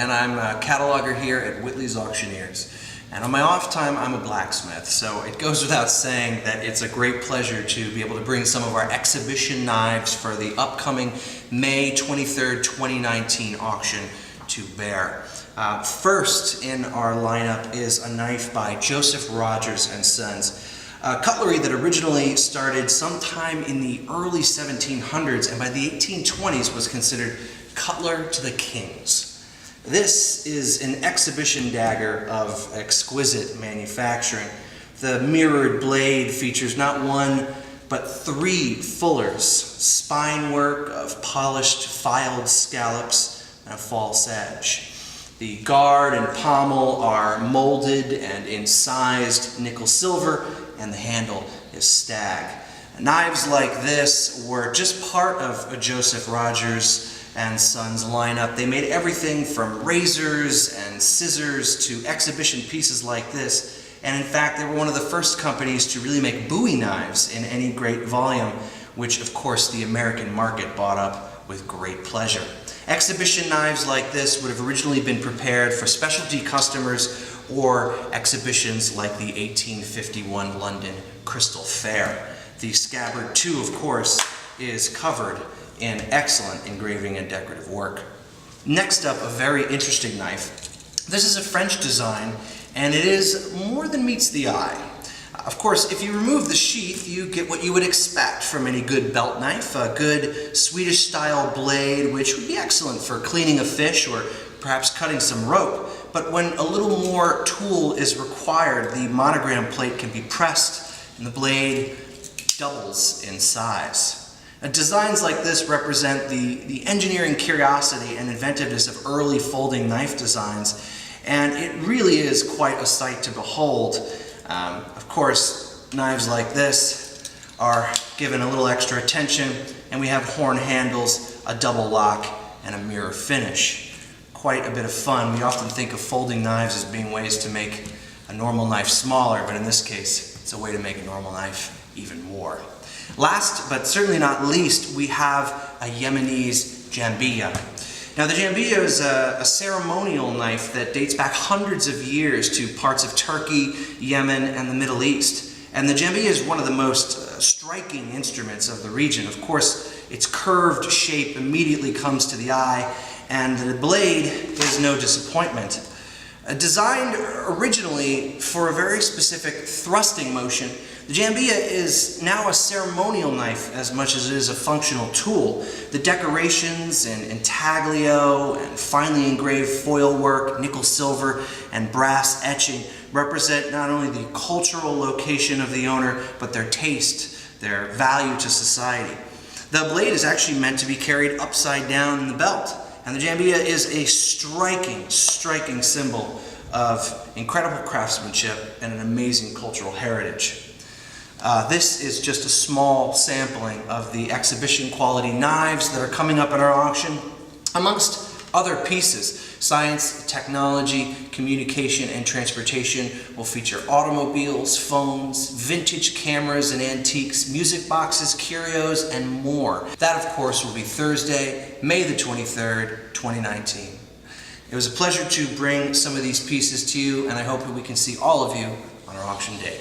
and I'm a cataloger here at Whitley's Auctioneers. And on my off time, I'm a blacksmith, so it goes without saying that it's a great pleasure to be able to bring some of our exhibition knives for the upcoming May 23rd, 2019 auction to bear. First in our lineup is a knife by Joseph Rogers and Sons. Cutlery that originally started sometime in the early 1700s and by the 1820s was considered cutler to the kings. This is an exhibition dagger of exquisite manufacturing. The mirrored blade features not one but 3 fullers, spine work of polished filed scallops and a false edge. The guard and pommel are molded and incised nickel silver, and the handle is stag. Knives like this were just part of Joseph Rogers and Sons lineup. They made everything from razors and scissors to exhibition pieces like this, and in fact they were one of the first companies to really make Bowie knives in any great volume, which of course the American market bought up with great pleasure. Exhibition knives like this would have originally been prepared for specialty customers or exhibitions like the 1851 London Crystal Fair. The scabbard too, of course, is covered in excellent engraving and decorative work. Next up, a very interesting knife. This is a French design, and it is more than meets the eye. Of course, if you remove the sheath, you get what you would expect from any good belt knife, a good Swedish-style blade, which would be excellent for cleaning a fish or perhaps cutting some rope. But when a little more tool is required, the monogram plate can be pressed and the blade doubles in size. Designs like this represent the engineering curiosity and inventiveness of early folding knife designs, and it really is quite a sight to behold. Of course, knives like this are given a little extra attention, and we have horn handles, a double lock, and a mirror finish. Quite a bit of fun. We often think of folding knives as being ways to make a normal knife smaller, but in this case, it's a way to make a normal knife even more. Last, but certainly not least, we have a Yemenese jambiya. Now, the jambiya is a ceremonial knife that dates back hundreds of years to parts of Turkey, Yemen, and the Middle East. And the jambiya is one of the most striking instruments of the region. Of course, its curved shape immediately comes to the eye, and the blade is no disappointment. Designed originally for a very specific thrusting motion, the jambiya is now a ceremonial knife as much as it is a functional tool. The decorations in intaglio and finely engraved foil work, nickel silver, and brass etching represent not only the cultural location of the owner, but their taste, their value to society. The blade is actually meant to be carried upside down in the belt, and the jambiya is a striking symbol of incredible craftsmanship and an amazing cultural heritage. This is just a small sampling of the exhibition quality knives that are coming up at our auction. Amongst other pieces, science, technology, communication, and transportation will feature automobiles, phones, vintage cameras and antiques, music boxes, curios, and more. That, of course, will be Thursday, May the 23rd, 2019. It was a pleasure to bring some of these pieces to you, and I hope that we can see all of you on our auction day.